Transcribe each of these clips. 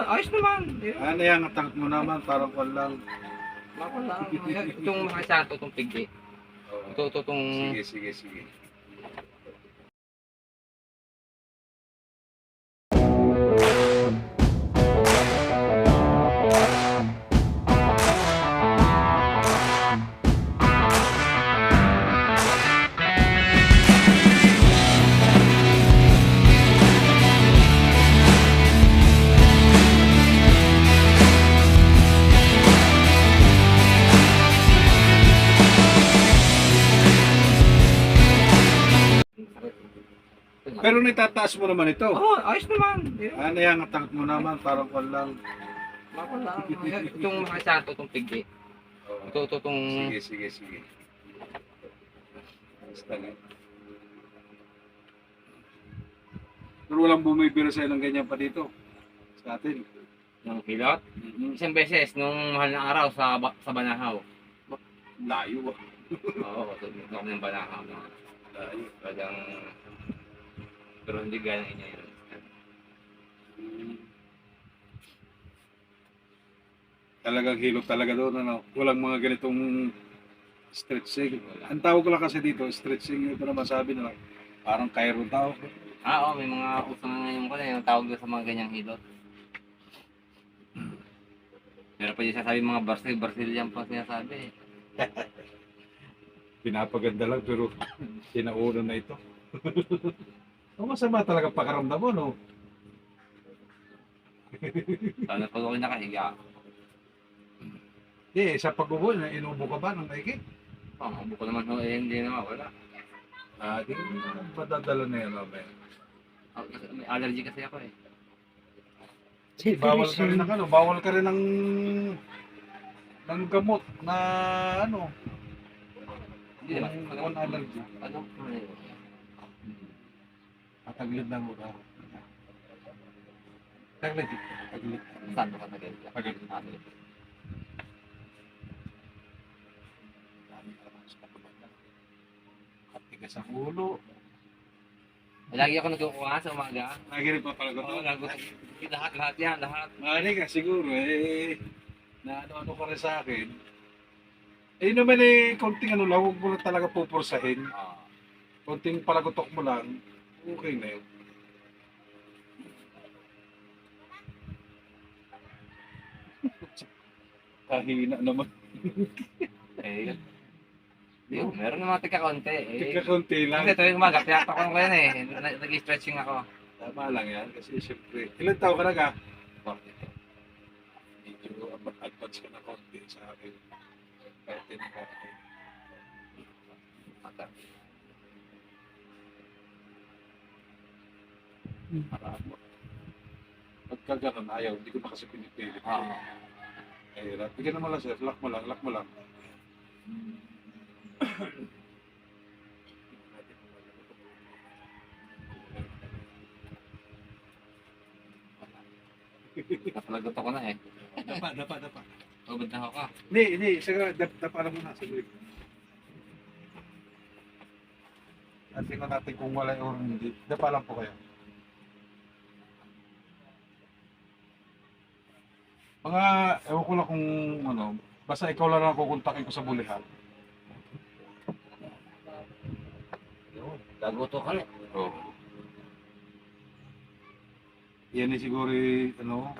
ayos naman. Ano yan, ang tank mo naman, parang kwan lang. Bako lang. Itong makasanto, itong pigli. Itong... Sige. Pero naitataas mo naman ito. Oo, ayos naman. Ano yan, ang tank mo naman, parang kwan lang. Bako lang. Itong makasanto, itong pigli. Itong... Sige. Basta lang. Pero walang bumibira sa'yo ng ganyan pa dito. Sa atin. Ng pilot. Isang beses, nung mahal na araw sa Banahaw. Layo ah. Oo, ito kami ng Banahaw. Layo. Talagang... Pero hindi gaya ng inyo yun. Talagang hilot talaga doon, ano? Walang mga ganitong stretching. Ang tawag ko lang kasi dito, stretching, ito naman sabi nila, parang Cairo tao. Oo, may mga usang na ngayon ko na yung tawag doon sa mga ganyang hilot. Pero pwede sasabi mga Brazilian pa sinasabi. Pinapaganda lang pero sinauna na ito. Ang masama talaga pakaramdam mo, no? Sana pag ako'y nakahiga. Sa pag-ubo, inubo ka ba ng maigi? Ubo ko naman ho, hindi naman, wala. Di madadala na yan, mamaya. May allergy kasi ako eh. Bawal ka rin ng bawal ka rin ng gamot na ano, Hindi naman. on allergy. Ano? Pataglit lang mo ka. Taglit. Saan ka nagay? Taglit. Tigas ang ulo. Lagi ako nagkukuha sa umaga. Lagi rin pa pala ko Oo, to. lahat yan, lahat. Mali ka siguro na ano ka rin sa akin. Naman konting ano lang, huwag mo lang talaga pupursahin. Konting palagotok mo lang, okay na yun. Kahina naman. Meron naman tika-konti eh. Tika-konti lang. Kasi tuwing umaga, tiyaktak ko yan eh. Nag-stretching ako. Tama lang yan, kasi siyempre, ilan taon ka na ka? 42. Medyo advance ka na konti sa akin. Kahit na konti. Pagka ganun, ayaw, hindi ko na kasi pinipilit. Hirap. Bigyan naman lang sir, lock mo lang. Napalagot ako na eh. Dapa. Ubod na ako ka. Hindi, sige, dapa lang muna. Sige. At tingnan natin kung wala or hindi. Dapa lang po kayo. Mga, ewan ko lang kung ano, basta ikaw lang ang kukontakin ko sa bulihan. Gaguto ka na. Oo. Yan eh siguro ano,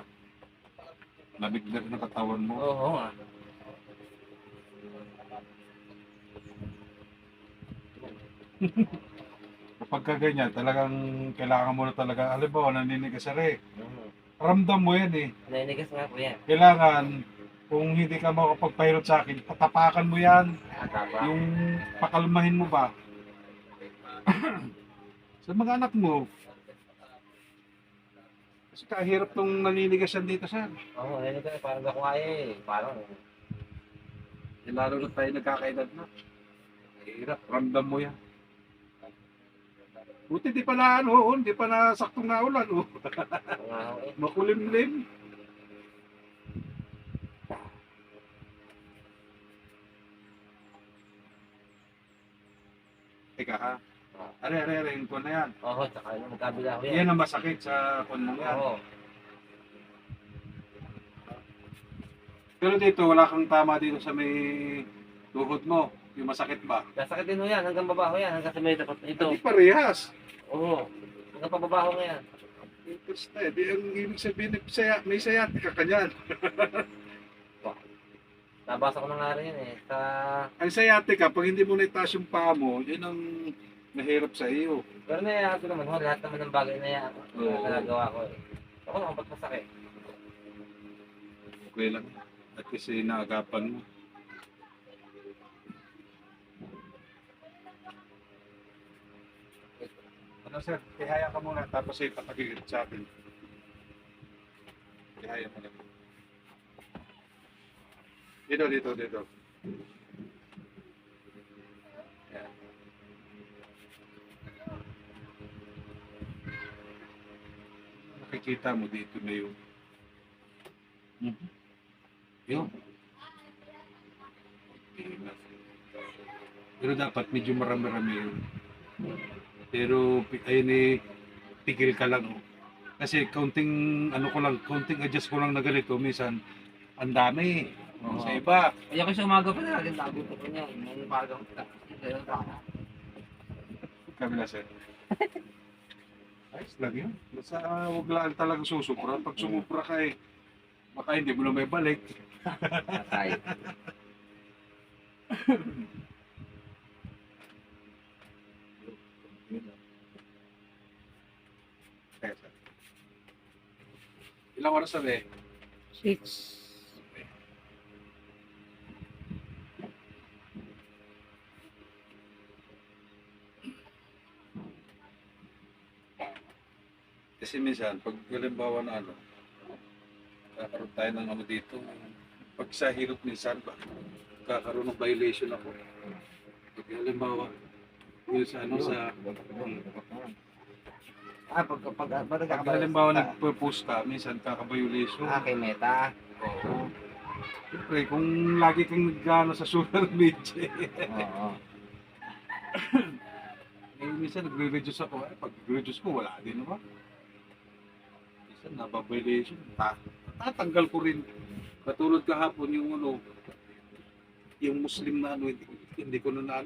nabiglag ng katawan mo. Oo nga. Kapag ka ganyan, talagang kailangan mo na talaga, alam mo, naninigas sa re. Ramdam mo yan eh. Naninigas nga po yan. Kailangan, kung hindi ka makapagpahirap sa akin, patapakan mo yan. Tapa. Yung pakalmahin mo ba? Sa mga anak mo. Kasi kahirap tong naninigas yan dito, sir. Oo, naninigas. Parang ako kaya eh. Parang. Lalo na tayo nagkakaedad na. Hirap, ramdam mo yan. Buti di pa na ano, di pa na saktong na ulan. Makulimlim. Teka ha. Are, yung kuwan na yan. Oo, tsaka yung magkabila ko yan. Yan ang masakit sa kuwan mo yan. Oo. Pero dito, wala kang tama dito sa may tuhod mo. Yung masakit ba? Nasakit din ho yan, hanggang babaho yan, hanggang sa may dapat ito. Hindi parehas. Oo, hanggang pababaho nga yan. Interest na eh. Di ang ibig sabihin, may sciatica ka niyan. Nabasa ko na nga rin yan eh. Sa... Ang sciatica, pag hindi mo naitaas yung paa mo, yun ang mahirap sa iyo. Pero naiya ko naman ho, lahat naman ng bagay na yan. Oo. Nagagawa ko eh. Ako naman, ba't masakit? Okay lang. At kasi naagapan mo. Ano sir, tihaya ka muna tapos ay patagilid sa akin. Tihaya mo na. Dito. Yan. Nakikita mo dito na yung yun. Pero dapat medyo marami-rami yun. Pero ayun eh, tigil ka lang. Oh. Kasi kaunting kaunting adjust ko lang na ganito, minsan ang dami. Oo. Sa iba, Ay, ako sa umaga pa na, lago ko niya. Yung bagang kabila sir. Ayos lang yun. Basta huwag lang talagang susubra. Pag sumubra ka eh, baka hindi mo na may balik. Patay. Kaya, sir. Ilang oras na eh? 6. Kasi minsan, pag halimbawa na kakaroon tayo ng dito, pag sa hirap minsan ba, kakaroon ng violation ako. Pag halimbawa, yun sa Pag halimbawa nagpo-post ka, minsan kaka-violation. kay Meta. Oo. Siyempre, kung lagi kang nag sa social media, Oo. minsan nagre-reduce ako. Pag reduce ko, wala din naman. Minsan, nababiolation. Tatanggal ko rin. Katulad kahapon yung yung Muslim na hindi ko na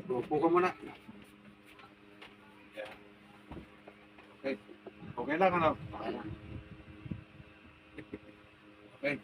Upo ka muna. Yeah. Okay. Okay lang, Okay.